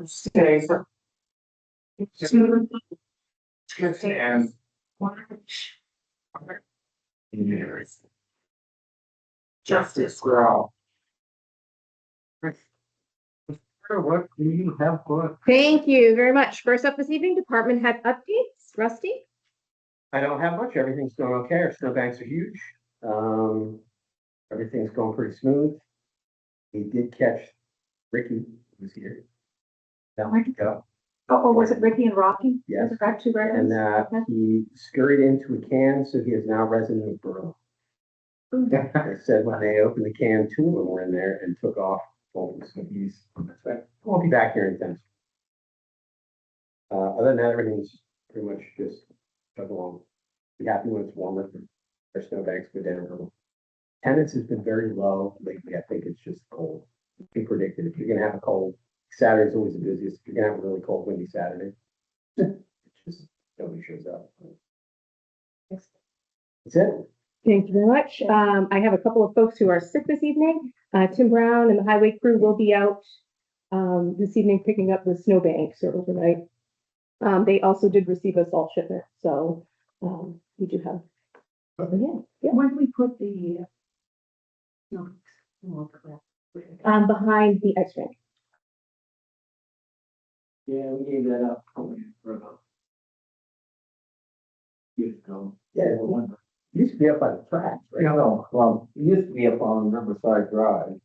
Stay for. And. Years. Justice for all. What do you have for? Thank you very much. First up this evening, department head updates. Rusty? I don't have much. Everything's going okay. Our snowbanks are huge. Everything's going pretty smooth. We did catch Ricky, who was here. That might go. Oh, was it Ricky and Rocky? Yes. Was it back to And he scurried into a can, so he is now resident of Berlin. They said when they opened the can, two of them were in there and took off. So he's won't be back here anytime soon. Other than that, everything's pretty much just chug along. Be happy when it's warmer. Our snowbanks go down a little. Attendance has been very low lately. I think it's just cold. Be predicted. If you're gonna have a cold, Saturday's always the busiest. If you're gonna have a really cold, windy Saturday, it's just nobody shows up. That's it. Thank you very much. I have a couple of folks who are sick this evening. Tim Brown and the highway crew will be out this evening picking up the snowbanks or overnight. They also did receive a salt shipment, so we do have. Yeah. When do we put the? Behind the ice rink. Yeah, we gave that up for about. Years ago. Yeah, it used to be up by the tracks, right? No, well, it used to be up on Riverside Drive.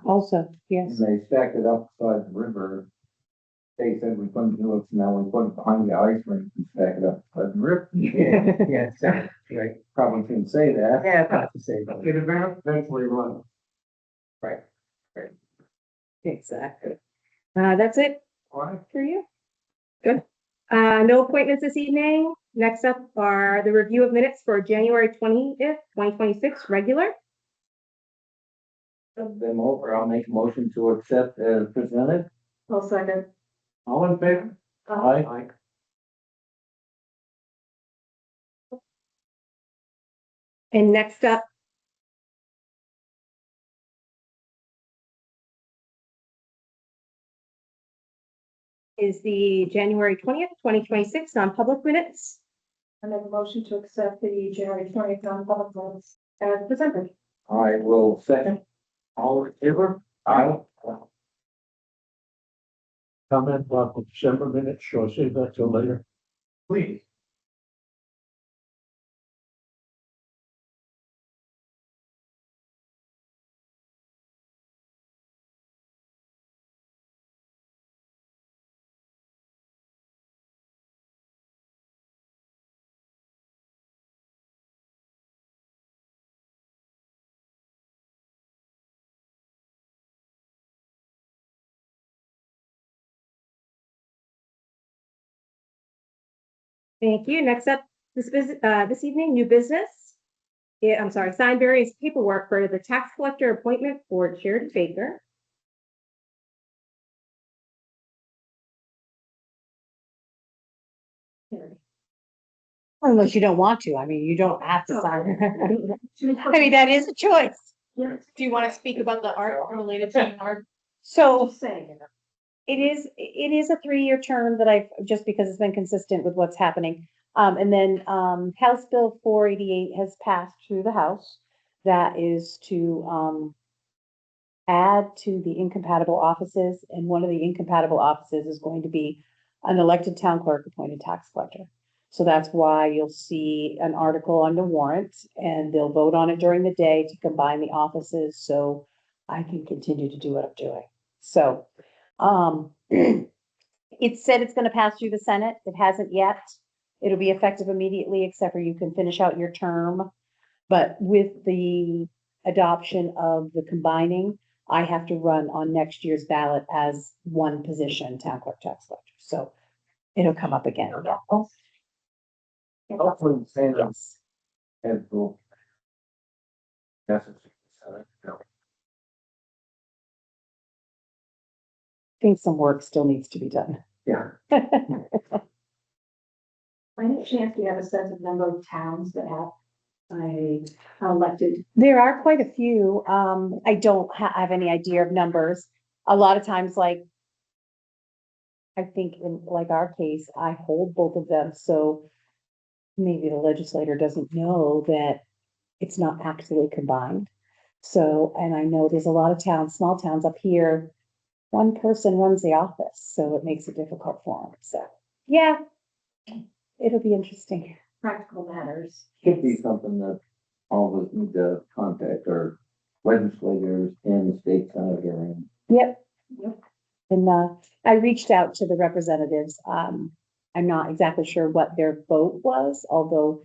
Also, yes. And they stacked it up beside the river. They said we couldn't do it, so now we put it behind the ice rink and stack it up beside the river. Yeah, exactly. Right. Probably shouldn't say that. Yeah, it's not the same. It eventually run. Right. Exactly. That's it Why? for you. Good. No appointments this evening. Next up are the review of minutes for January 20th, 2026, regular. Send them over. I'll make a motion to accept as presented. I'll second. All in favor? Aye. And next up is the January 20th, 2026 non-public minutes. I make a motion to accept the January 20th non-public minutes as presented. I will second. All in favor? Aye. Comment about the December minutes, shall I save that till later? Please. Thank you. Next up this evening, new business. Yeah, I'm sorry, signed various paperwork for the tax collector appointment for Jared Baker. Unless you don't want to. I mean, you don't have to sign. I mean, that is a choice. Yes. Do you want to speak about the art related to art? So So saying. it is a 3-year term that I've, just because it's been consistent with what's happening. And then House Bill 488 has passed through the House. That is to add to the incompatible offices, and one of the incompatible offices is going to be an elected town clerk appointed tax collector. So that's why you'll see an article on the warrant, and they'll vote on it during the day to combine the offices, so I can continue to do what I'm doing. So it said it's gonna pass through the Senate. It hasn't yet. It'll be effective immediately, except for you can finish out your term. But with the adoption of the combining, I have to run on next year's ballot as one position, town clerk, tax collector. So it'll come up again. Hopefully, the same as will. Necessary. I think some work still needs to be done. Yeah. By any chance, do you have a sense of number of towns that have elected? There are quite a few. I don't have any idea of numbers. A lot of times, like I think in like our case, I hold both of them, so maybe the legislator doesn't know that it's not actually combined. So, and I know there's a lot of towns, small towns up here, one person runs the office, so it makes it difficult for them. So, yeah, it'll be interesting. Practical matters. Should be something that all of us need to contact our legislators and the state senator and Yep. Yep. And I reached out to the representatives. I'm not exactly sure what their vote was, although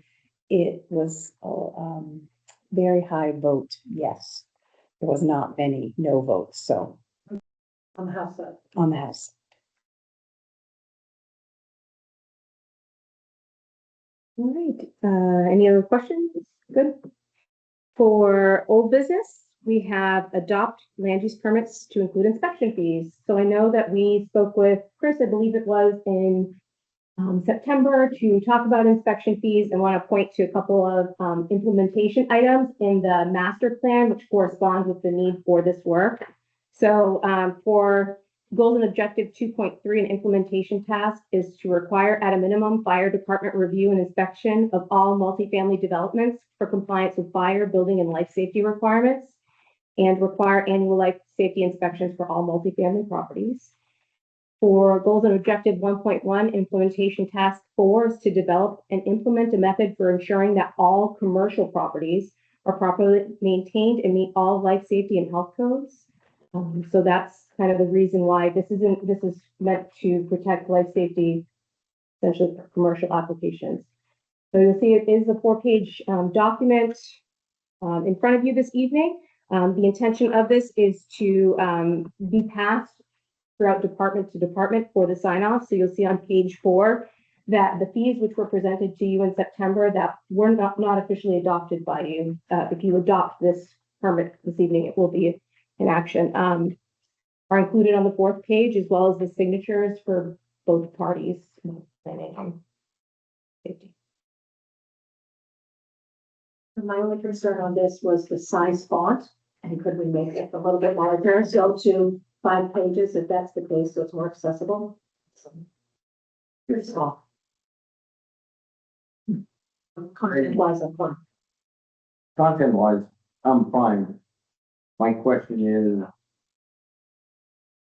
it was very high vote, yes. There was not many no votes, so On the house side. on the House. All right, any other questions? Good. For old business, we have adopt land use permits to include inspection fees. So I know that we spoke with Chris, I believe it was in September, to talk about inspection fees and want to point to a couple of implementation items in the master plan, which corresponds with the need for this work. So for goals and objective 2.3, an implementation task is to require at a minimum fire department review and inspection of all multifamily developments for compliance with fire, building, and life safety requirements, and require annual life safety inspections for all multifamily properties. For goals and objective 1.1, implementation task 4 is to develop and implement a method for ensuring that all commercial properties are properly maintained and meet all life safety and health codes. So that's kind of the reason why this is meant to protect life safety, essentially for commercial applications. So you'll see it is a 4-page document in front of you this evening. The intention of this is to be passed throughout department to department for the sign off. So you'll see on page 4 that the fees which were presented to you in September that were not officially adopted by you. If you adopt this permit this evening, it will be in action, are included on the 4th page, as well as the signatures for both parties. Planning and safety. My only concern on this was the size font, and could we make it a little bit larger, so to 5 pages, if that's the case, so it's more accessible? You're small. Content wise, I'm fine. content wise, I'm fine. My question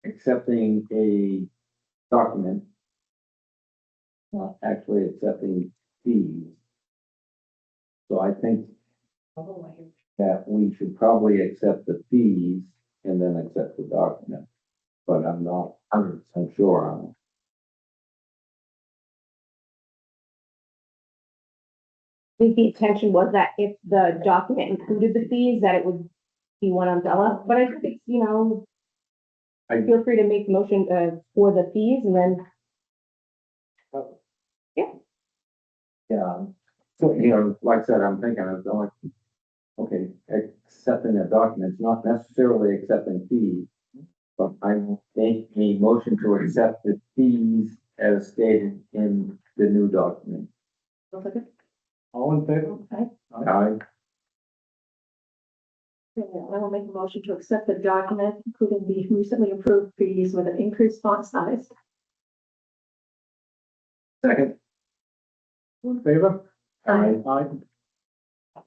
is accepting a document, not actually accepting fees. So I think that we should probably accept the fees and then accept the document, but I'm not 100% sure on it. I think the intention was that if the document included the fees, that it would be one umbrella, but I think, I- feel free to make the motion for the fees and then. Yeah, so, like I said, I'm thinking of going, okay, accepting a document, it's not necessarily accepting fees, but I will make a motion to accept the fees as stated in the new document. All in favor? Okay. Aye. I will make a motion to accept the document, including the recently approved fees with an increased font size. Second. All in favor? Aye. Aye.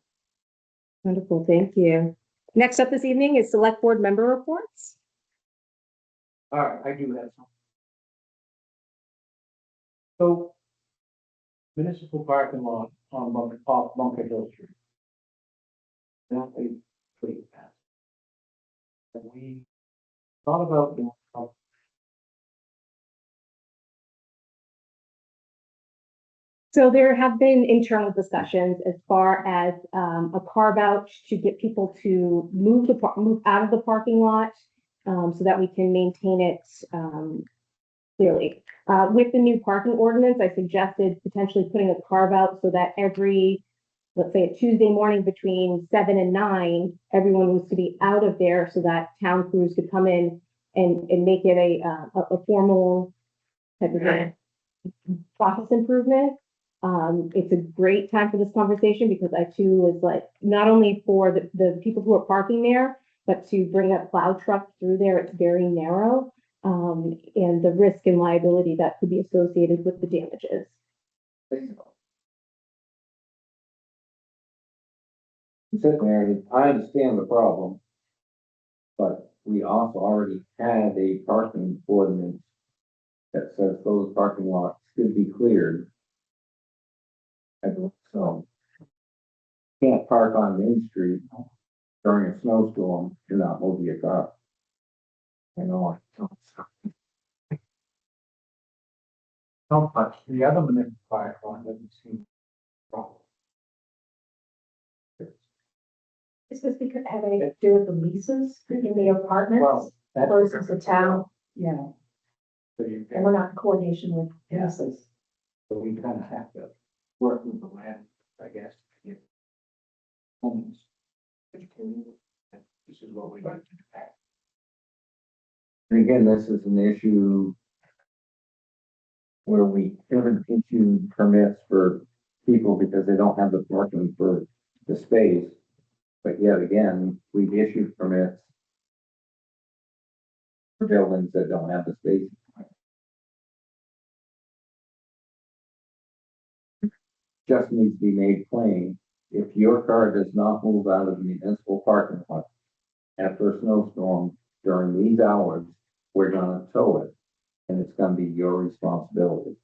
Wonderful, thank you. Next up this evening is select board member reports. All right, I do have some. So municipal parking lot on Bunker Hill Street. That is pretty fast. And we thought about doing some. So there have been internal discussions as far as a carve out to get people to move out of the parking lot so that we can maintain it clearly. With the new parking ordinance, I suggested potentially putting a carve out so that every, let's say, a Tuesday morning between 7 and 9, everyone was to be out of there so that town crews could come in and make it a formal type of process improvement. It's a great time for this conversation because I too was like, not only for the people who are parking there, but to bring a plow truck through there, it's very narrow. and the risk and liability that could be associated with the damages. Sitting there, and I understand the problem, but we also already had a parking ordinance that says those parking lots should be cleared. And so, can't park on Main Street during a snowstorm and not move your car. I know. No, but the other municipal one doesn't seem wrong. Is this because having to do with the leases in the apartments Well, that's. versus the town? Yeah, So you and we're not in coordination with leases. so we kind of have to work with the land, I guess, to get homes. This is what we like to do. And again, this is an issue where we haven't issued permits for people because they don't have the parking for the space. But yet again, we've issued permits for buildings that don't have the space. Just needs to be made plain, if your car does not move out of the municipal parking lot after a snowstorm during these hours, we're gonna tow it, and it's gonna be your responsibility.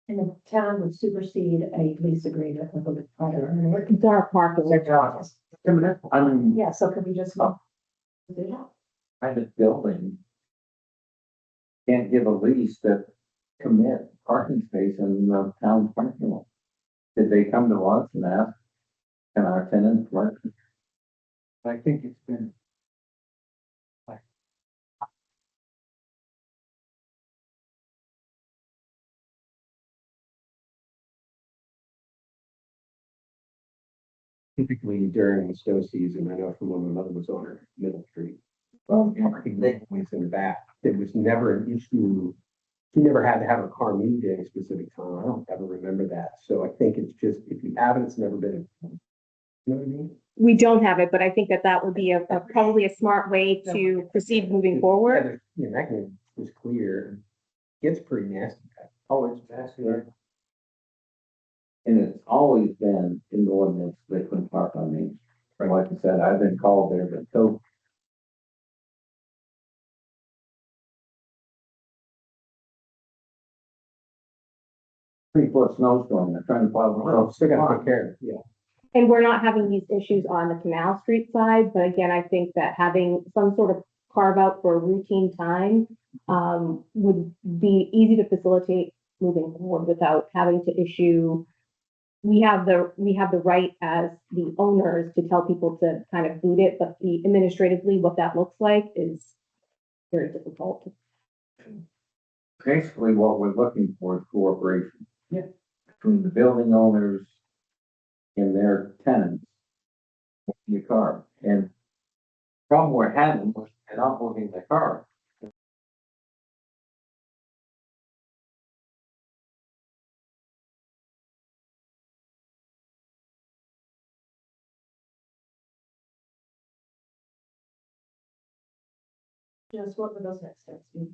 And the town would supersede a lease agreement with the private owner. It's our parking. I mean, Yeah, so can we just do that? private building can't give a lease that commit parking space in the town parking lot. Did they come to us and ask, can our tenants work? I think it's been. Typically during the snow season, I know from when my mother was on her Middle Street. Parking was in the back. It was never an issue. She never had to have her car moved at a specific time. I don't ever remember that. So I think it's just, if you haven't, it's never been. You know what I mean? We don't have it, but I think that that would be probably a smart way to proceed moving forward. Yeah, that was clear. It's pretty nasty. Oh, it's fascinating. And it's always been in the ordinance they couldn't park on Main Street. Like I said, I've been called there, but so. 3 foot snowstorm, they're trying to plow the road. Still gotta take care of it, yeah. And we're not having these issues on the Canal Street side, but again, I think that having some sort of carve out for a routine time would be easy to facilitate moving forward without having to issue. We have the right as the owners to tell people to kind of boot it, but the administratively, what that looks like is very difficult. Basically, what we're looking for is cooperation. Yeah. Between the building owners and their tenants. with Your car, and problem we're having was they're not moving the car. Just what would those next steps be?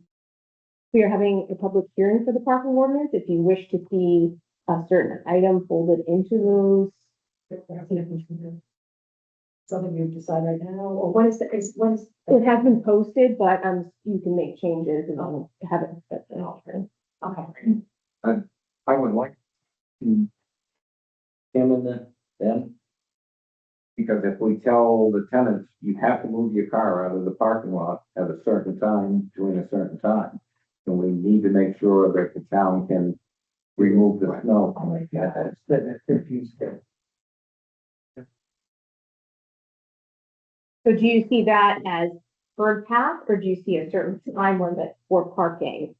We are having a public hearing for the parking ordinance. If you wish to see a certain item folded into those. Something you decide right now, or when is when is? It has been posted, but you can make changes and have it set an alternate. Okay. I would like to. Him and them. Because if we tell the tenants, you have to move your car out of the parking lot at a certain time, during a certain time. And we need to make sure that the town can remove the snow. Yeah, that's 15 steps. So do you see that as bird path, or do you see a certain time limit for parking?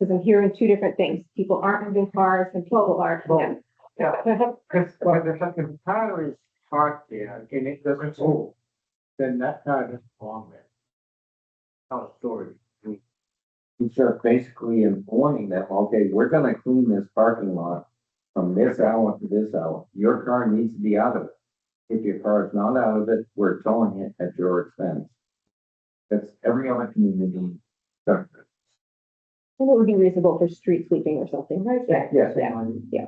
Because I'm hearing two different things. People aren't moving cars and people are. Well, yeah. Because if a car is parked there and it doesn't move, then that car doesn't belong there. Not a storage. We start basically informing them, okay, we're gonna clean this parking lot from this hour to this hour. Your car needs to be out of it. If your car is not out of it, we're towing it at your expense. That's every other community. does it. And it would be reasonable for street sweeping or something, right? Yes. Yeah.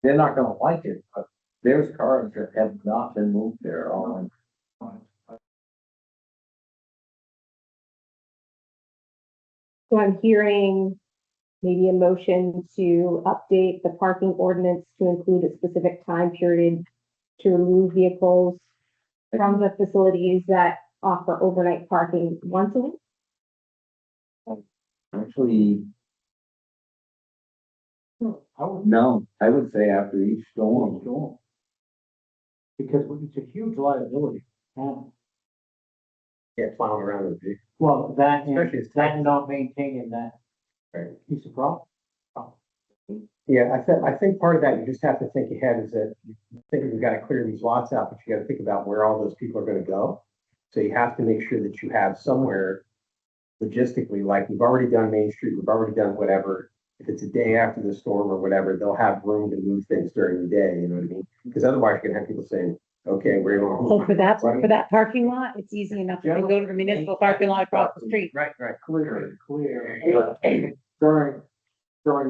They're not gonna like it, but there's cars that have not been moved there all. So I'm hearing maybe a motion to update the parking ordinance to include a specific time period to remove vehicles from the facilities that offer overnight parking once a week. Actually, no, I would say after each storm. Because it's a huge liability. Yeah, plowing around with it. Well, that Especially and as that tight. not maintaining that Right. piece of property. Yeah, I think part of that, you just have to think ahead is that you think we've got to clear these lots out, but you got to think about where all those people are going to go. So you have to make sure that you have somewhere logistically, like we've already done Main Street, we've already done whatever. If it's a day after the storm or whatever, they'll have room to move things during the day, you know what I mean? Because otherwise you're gonna have people saying, okay, we're going. Oh, for that parking lot, it's easy enough to go to the municipal parking lot across the street. Right. Clear. During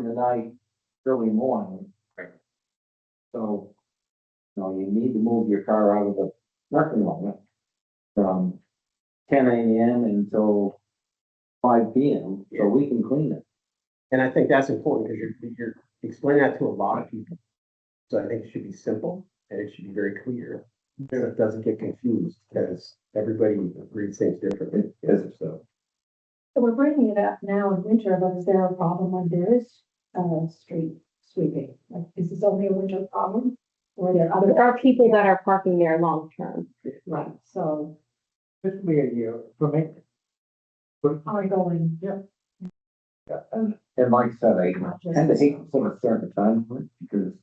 the night, early morning. So, you need to move your car out of the parking lot from 10 a.m. until 5 p.m. so we can clean it. And I think that's important because you're explaining that to a lot of people. So I think it should be simple and it should be very clear. So it doesn't get confused because everybody reads things differently. Yes. So. So we're bringing it up now in winter, but is there a problem when there is, street sweeping? Like, is this only a winter problem? Or are there There other, are people that are parking there long term. right, so This would be a year for me. ongoing, And like I said, I not just. tend to hate to put a certain time on it because.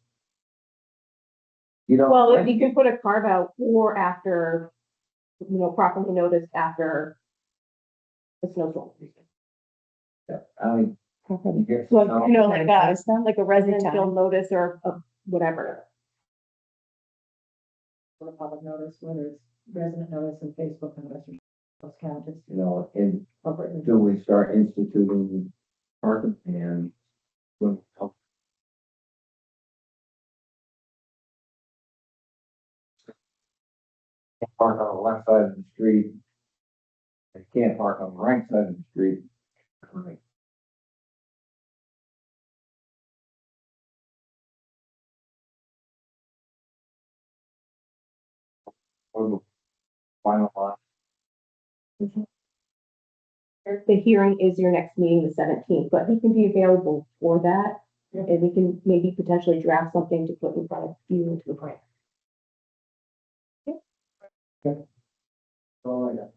Well, if you can put a carve out or after, properly noticed after the snowstorm. Yeah, I mean. you get- Well, like that, It's not like a residential residential. notice or whatever. For a public notice, whether it's resident notice and Facebook notice or those count as And corporate. until we start instituting parking and. Park on the left side of the street. They can't park on the right side of the street. Final line. The hearing is your next meeting, the 17th, but he can be available for that. And we can maybe potentially draft something to put in front of you into the plan. Oh, yeah.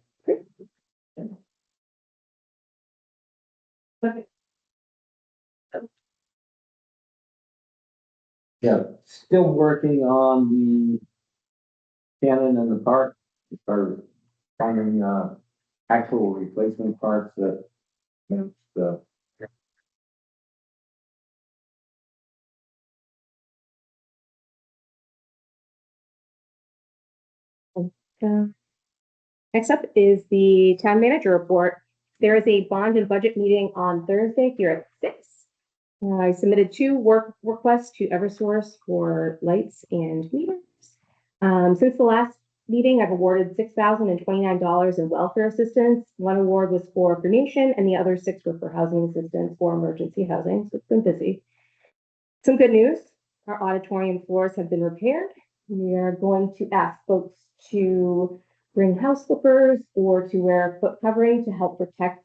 Yeah, still working on the cannon in the park, as far as finding, actual replacement parts that. The. Next up is the town manager report. There is a bond and budget meeting on Thursday here at 6. I submitted 2 work requests to Eversource for lights and meters. Since the last meeting, I've awarded $6,029 in welfare assistance. 1 award was for cremation and the other 6 were for housing assistance for emergency housing. So it's been busy. Some good news. Our auditorium floors have been repaired. We are going to ask folks to bring house slippers or to wear foot covering to help protect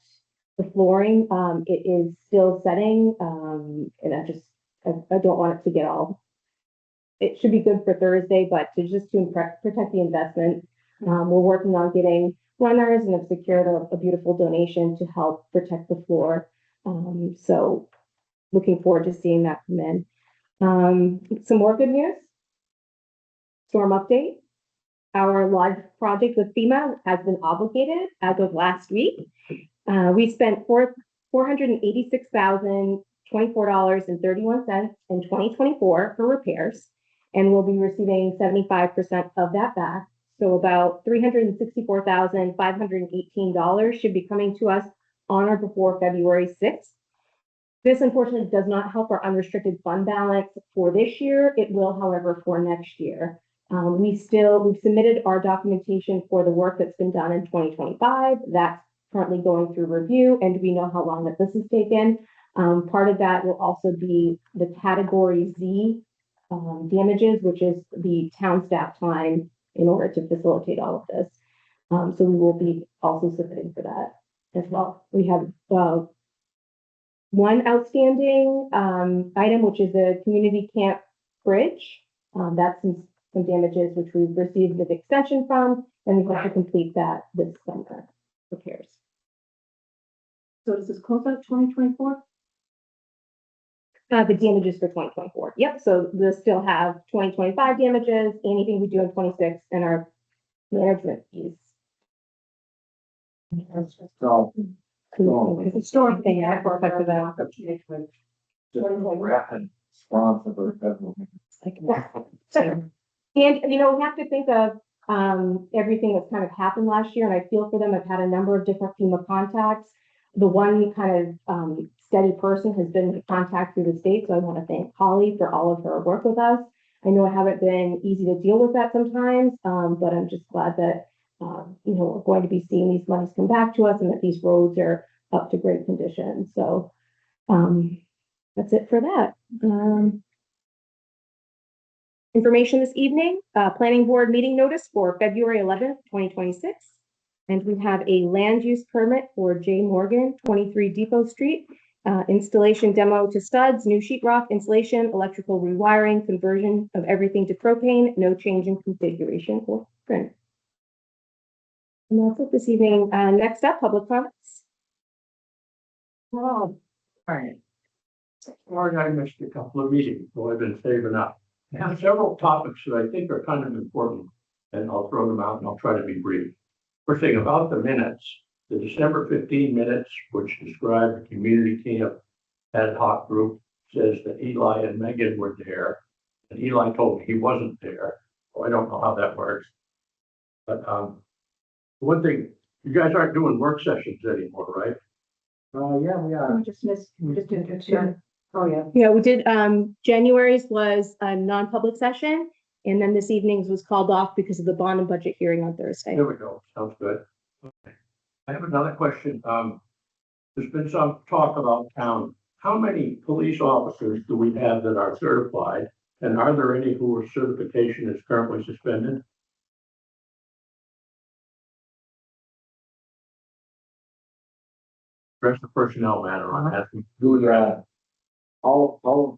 the flooring. It is still setting, and I don't want it to get all. It should be good for Thursday, but to protect the investment, we're working on getting runners and have secured a beautiful donation to help protect the floor. So looking forward to seeing that come in. Some more good news. Storm update. Our lodge project with FEMA has been obligated as of last week. We spent $486,024.31 in 2024 for repairs. and we'll be receiving 75% of that back. So about $364,518 should be coming to us on or before February 6th. This unfortunately does not help our unrestricted fund balance for this year. It will, however, for next year. We've submitted our documentation for the work that's been done in 2025. That's currently going through review, and we know how long that this has taken. Part of that will also be the category Z damages, which is the town staff time in order to facilitate all of this. So we will be also submitting for that as well. We have one outstanding item, which is a community camp bridge. That's some damages which we've received an extension from, and we have to complete that this summer. Repairs. So does this close out 2024? The damages for 2024. Yep, so we'll still have 2025 damages, anything we do in 26, and our management fees. So, Historic thing, yeah, for effect of that. just rapid response of our federal. And, you know, we have to think of everything that's kind of happened last year, and I feel for them. I've had a number of different FEMA contacts. The one kind of steady person has been in contact through the state, so I want to thank Holly for all of her work with us. I know it haven't been easy to deal with that sometimes, but I'm just glad that, you know, we're going to be seeing these monies come back to us and that these roads are up to great condition. So that's it for that. Information this evening, planning board meeting notice for February 11th, 2026. And we have a land use permit for J. Morgan, 23 Depot Street. Installation demo to studs, new sheetrock installation, electrical rewiring, conversion of everything to propane, no change in configuration or print. And that's it this evening. Next up, public comments. Oh, right. Sorry, I missed a couple of meetings, so I've been saving up. I have several topics that I think are kind of important, and I'll throw them out and I'll try to be brief. First thing about the minutes, the December 15 minutes, which describe the community camp ad hoc group, says that Eli and Megan were there, and Eli told me he wasn't there. So I don't know how that works. But one thing, you guys aren't doing work sessions anymore, right? Yeah, we are. We just did two. Oh, yeah. Yeah, we did, January's was a non-public session, and then this evening's was called off because of the bond and budget hearing on Thursday. There we go. Sounds good. Okay. I have another question. There's been some talk about town. How many police officers do we have that are certified? And are there any whose certification is currently suspended? Address the personnel matter on that. The, all,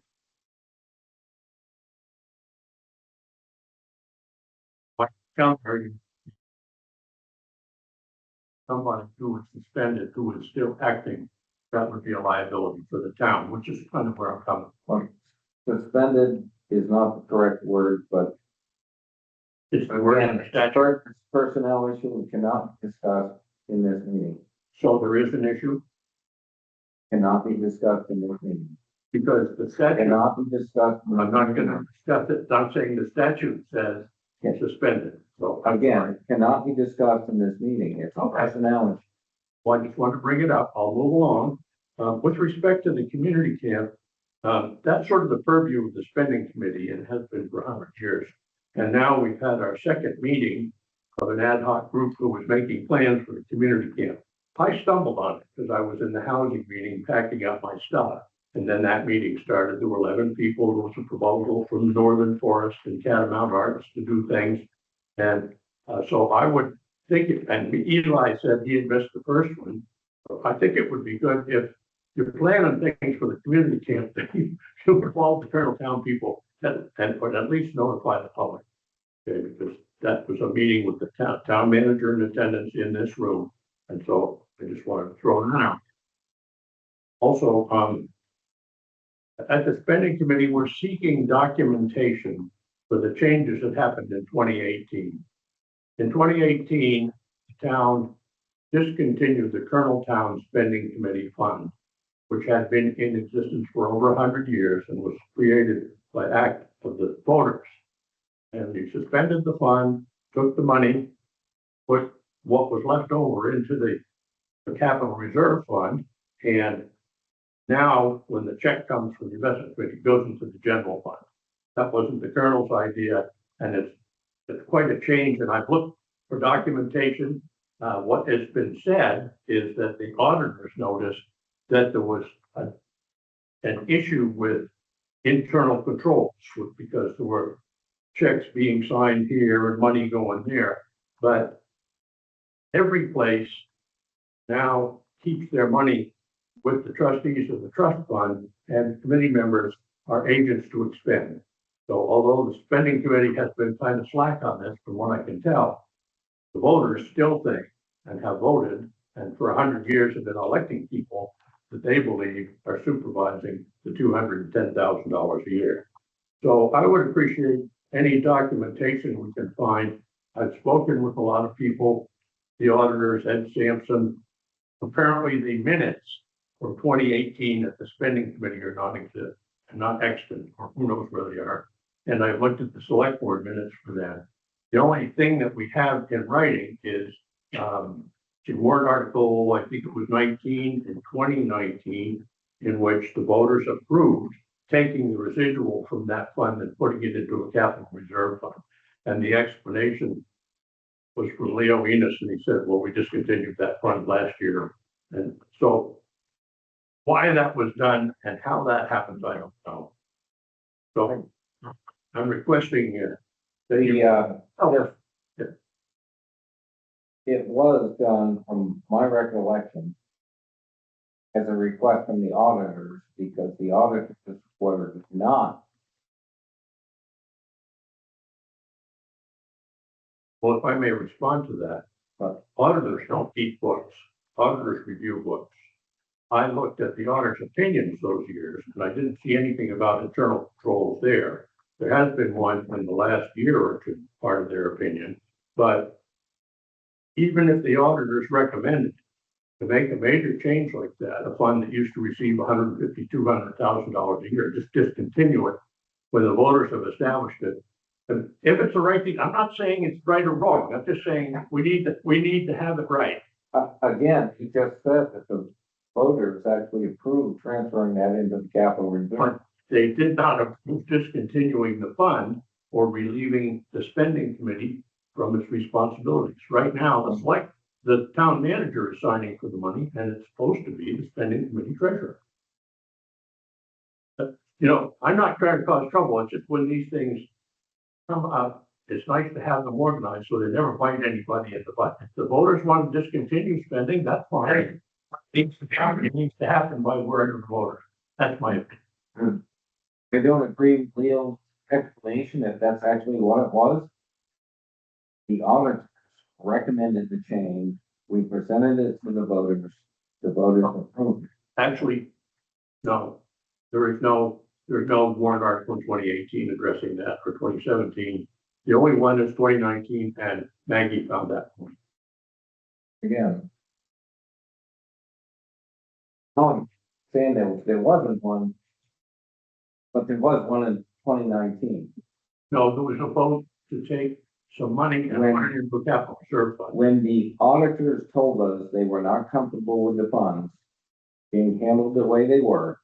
Counter. Someone who was suspended, who is still acting, that would be a liability for the town, which is kind of where I'm coming from. suspended is not the correct word, but It's the word in the statute. personnel issue we cannot discuss in this meeting, So there is an issue cannot be discussed in this meeting, because the statute, cannot be discussed. I'm not gonna discuss it. I'm saying the statute says suspended. So Again, cannot be discussed in this meeting, it's a personnel issue. Well, I just want to bring it up. I'll move along. With respect to the community camp, that's sort of the purview of the spending committee and has been for 100 years. And now we've had our second meeting of an ad hoc group who was making plans for the community camp. I stumbled on it because I was in the housing meeting packing up my stuff. And then that meeting started. There were 11 people. There was a proposal from Northern Forest and Catamount Arts to do things. And so I would think, and Eli said he had missed the first one. I think it would be good if you plan on things for the community camp, that you involve the Colonel Town people and at least notify the public. Okay, because that was a meeting with the town manager in attendance in this room. And so I just wanted to throw that out. Also, at the spending committee, we're seeking documentation for the changes that happened in 2018. In 2018, the town discontinued the Colonel Town Spending Committee Fund, which had been in existence for over 100 years and was created by act of the voters. And he suspended the fund, took the money, put what was left over into the capital reserve fund. And now, when the check comes from the investment committee, it goes into the general fund. That wasn't the colonel's idea, and it's quite a change. And I've looked for documentation. What has been said is that the auditors noticed that there was an issue with internal controls because there were checks being signed here and money going there. But every place now keeps their money with the trustees of the trust fund, and committee members are agents to expend. So although the spending committee has been kind of slack on this, from what I can tell, the voters still think and have voted, and for 100 years have been electing people that they believe are supervising the $210,000 a year. So I would appreciate any documentation we can find. I've spoken with a lot of people, the auditors, Ed Sampson. Apparently the minutes from 2018 at the spending committee are not extant, or who knows where they are. And I've looked at the select board minutes for that. The only thing that we have in writing is the warrant article, I think it was 19 in 2019, in which the voters approved taking the residual from that fund and putting it into a capital reserve fund. And the explanation was from Leo Enos, and he said, well, we discontinued that fund last year. And so why that was done and how that happens, I don't know. So I'm requesting it was done, from my recollection, as a request from the auditors, because the auditors were not. well, if I may respond to that, but auditors don't keep books. Auditors review books. I looked at the auditor's opinions those years, and I didn't see anything about internal controls there. There has been one in the last year or two, part of their opinion, but even if the auditors recommended to make a major change like that, a fund that used to receive $150,000, $200,000 a year, just discontinue it when the voters have established it. And if it's the right thing, I'm not saying it's right or wrong. I'm just saying we need to have it right. Again, he just said that the voters actually approved transferring that into the capital reserve. But they did not approve discontinuing the fund or relieving the spending committee from its responsibilities. Right now, the town manager is signing for the money, and it's supposed to be the spending committee treasurer. But, I'm not trying to cause trouble. It's just when these things come up, it's nice to have them organized so they never bite anybody in the butt. If the voters want to discontinue spending, that's fine. It needs to happen by word of the voters. That's my opinion. I don't agree with Leo's explanation that that's actually what it was. The auditors recommended the change. We presented it to the voters. The voters approved it. Actually, no, there is no warrant article in 2018 addressing that, for 2017. The only one is 2019, and Maggie found that point. Again. I'm saying there wasn't one, but there was one in 2019. No, there was a vote to take some money and put it into a capital reserve fund. When the auditors told us they were not comfortable with the funds being handled the way they were,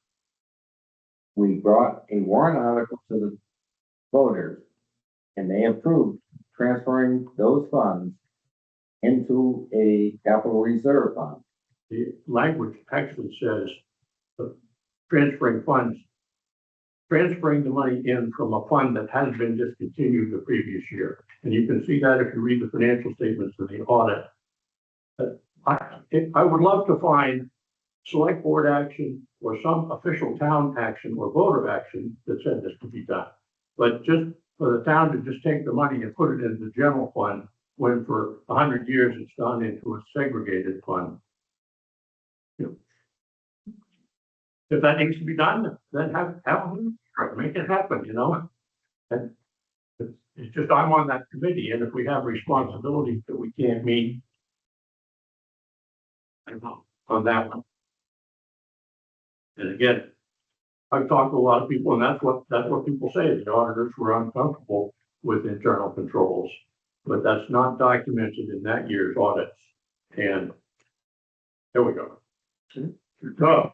we brought a warrant article to the voters, and they approved transferring those funds into a capital reserve fund. The language actually says transferring the money in from a fund that has been discontinued the previous year. And you can see that if you read the financial statements of the audit. I would love to find select board action or some official town action or voter action that said this to be done. But just for the town to just take the money and put it into the general fund, when for 100 years it's gone into a segregated fund. If that needs to be done, then make it happen, And it's just, I'm on that committee, and if we have responsibilities that we can't meet, I don't know, on that one. And again, I've talked to a lot of people, and that's what people say. The auditors were uncomfortable with internal controls, but that's not documented in that year's audits. And there we go. So,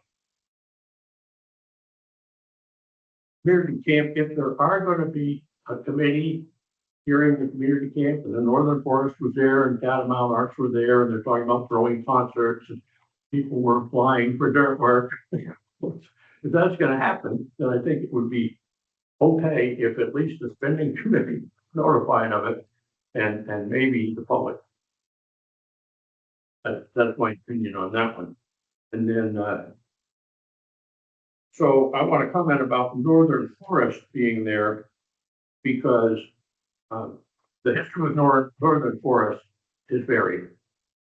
community camp, if there are going to be a committee hearing the community camp, and the Northern Forest was there, and Catamount Arts were there, and they're talking about throwing concerts, and people were applying for dirt work. If that's going to happen, then I think it would be okay if at least the spending committee notified of it, and maybe the public. That's my opinion on that one. And then, so I want to comment about Northern Forest being there because the history of Northern Forest is varied.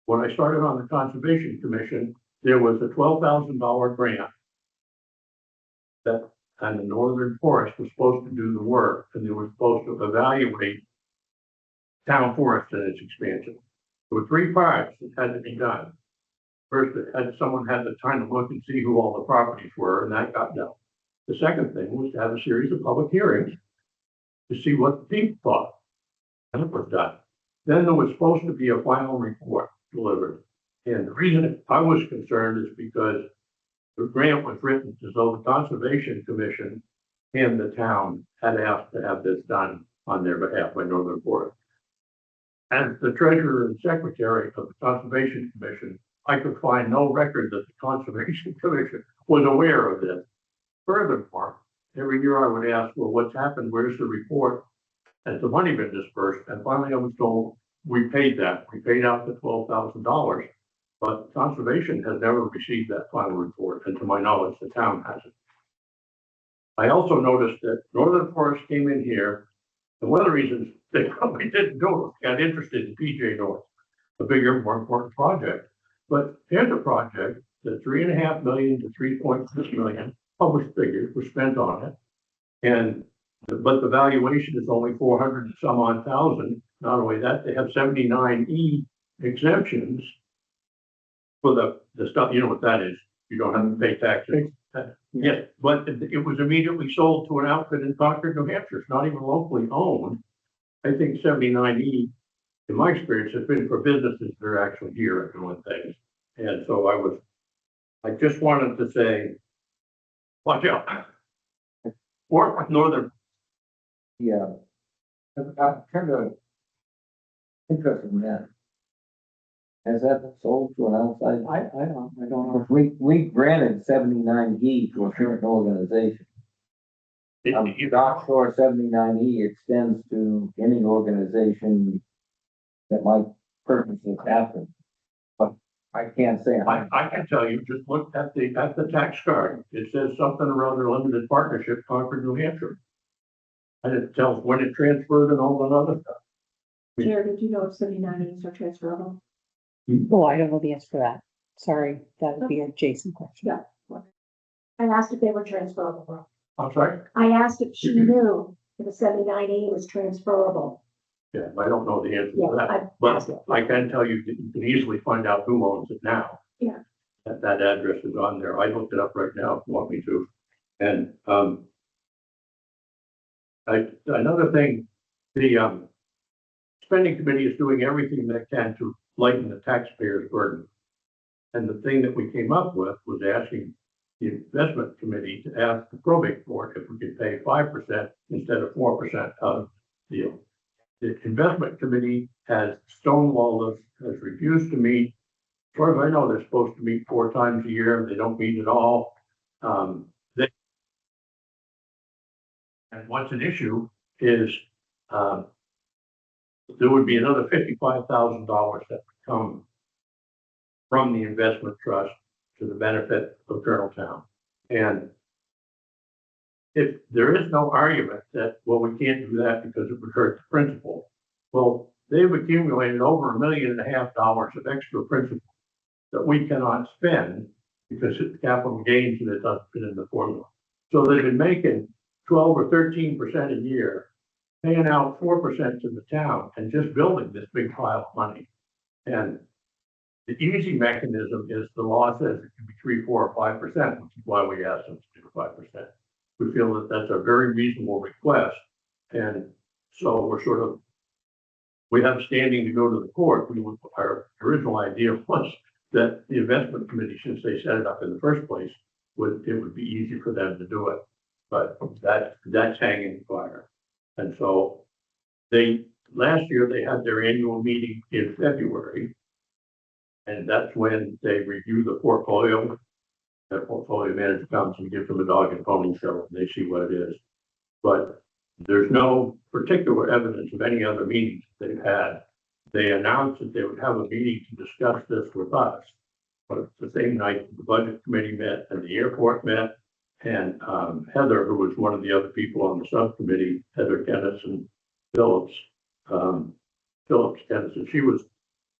When I started on the Conservation Commission, there was a $12,000 grant that, and the Northern Forest was supposed to do the work, and they were supposed to evaluate town forest and its expansion. There were three parts that had to be done. First, someone had the time to look and see who all the properties were, and that got done. The second thing was to have a series of public hearings to see what the people thought, and it was done. Then there was supposed to be a final report delivered. And the reason I was concerned is because the grant was written as though the Conservation Commission and the town had asked to have this done on their behalf by Northern Forest. As the treasurer and secretary of the Conservation Commission, I could find no record that the Conservation Commission was aware of this. Furthermore, every year I would ask, well, what's happened? Where's the report? Has the money been dispersed? And finally I was told, we paid that. We paid out the $12,000, but conservation has never received that final report. And to my knowledge, the town hasn't. I also noticed that Northern Forest came in here. And one of the reasons they probably didn't do it, got interested in PJ North, a bigger, more important project. But here's a project that $3.5 million to $3.6 million published figures were spent on it. And but the valuation is only 400 and some odd thousand. Not only that, they have 79E exemptions for the stuff. You know what that is? You don't have to pay taxes. Yes, but it was immediately sold to an outfit in Concord, New Hampshire. It's not even locally owned. I think 79E, in my experience, has been for businesses that are actually here and doing things. And so I just wanted to say, watch out. Work with Northern. Yeah. I'm kind of interested in that. Has that been sold to an outside? I don't know. We granted 79E to a certain organization. Offshore 79E extends to any organization that might purchase this happen. But I can't say. I can tell you, just look at the tax card. It says something around their limited partnership, Concord, New Hampshire. And it tells when it transferred and all that other stuff. Jared, did you know if 79Es are transferable? Oh, I don't know the answer to that. Sorry, that would be a Jason question. Yeah. I asked if they were transferable. I'm sorry? I asked if she knew if a 79E was transferable. Yeah, I don't know the answer Yeah, to that, I've but asked it. I can tell you that you can easily find out who owns it now. Yeah. That address is on there. I looked it up right now if you want me to. And another thing, the spending committee is doing everything they can to lighten the taxpayer's burden. And the thing that we came up with was asking the investment committee to ask the probate court if we could pay 5% instead of 4% of the deal. The investment committee has stonewalled us, has refused to meet. As far as I know, they're supposed to meet 4 times a year. They don't meet at all. And what's an issue is there would be another $55,000 that would come from the investment trust to the benefit of Coloneltown. And if there is no argument that, well, we can't do that because it would hurt the principal. Well, they've accumulated over $1.5 million of extra principal that we cannot spend because it's capital gains and it doesn't fit in the formula. So they've been making 12 or 13% a year, paying out 4% to the town and just building this big pile of money. And the easy mechanism is the law says it can be 3, 4, or 5%, which is why we asked them to do 5%. We feel that that's a very reasonable request. And So we have standing to go to the court. Our original idea was that the investment committee, since they set it up in the first place, it would be easy for them to do it. But that's hanging fire. And so last year they had their annual meeting in February. And that's when they review the portfolio. The portfolio manager comes and gives them a dog and pony show, and they see what it is. But there's no particular evidence of any other meetings they've had. They announced that they would have a meeting to discuss this with us. But it's the same night the budget committee met and the airport met. And Heather, who was one of the other people on the subcommittee, Heather Kennison Phillips, Kennison, she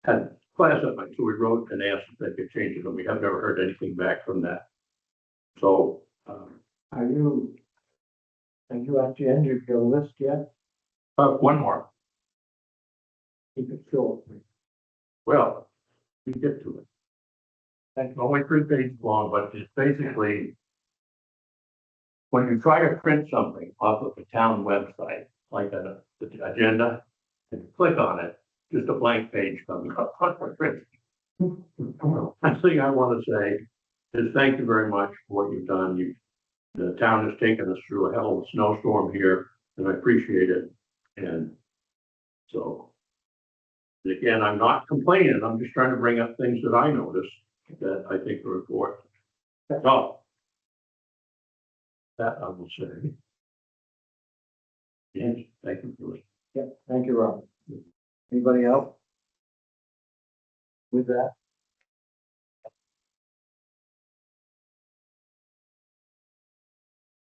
had class that night, so we wrote and asked if they could change it, and we have never heard anything back from that. So, Have you at the end of your list yet? one more. Keep it short. Well, we get to it. It's only 3 pages long, but it's basically when you try to print something off of the town website, like the agenda, and you click on it, just a blank page comes up for print. Last thing I want to say is thank you very much for what you've done. The town has taken us through a hell of a snowstorm here, and I appreciate it. And so, again, I'm not complaining. I'm just trying to bring up things that I noticed that I think are important. So, that I will say. Yes, thank you for listening. Yep, thank you, Rob. Anybody else? With that,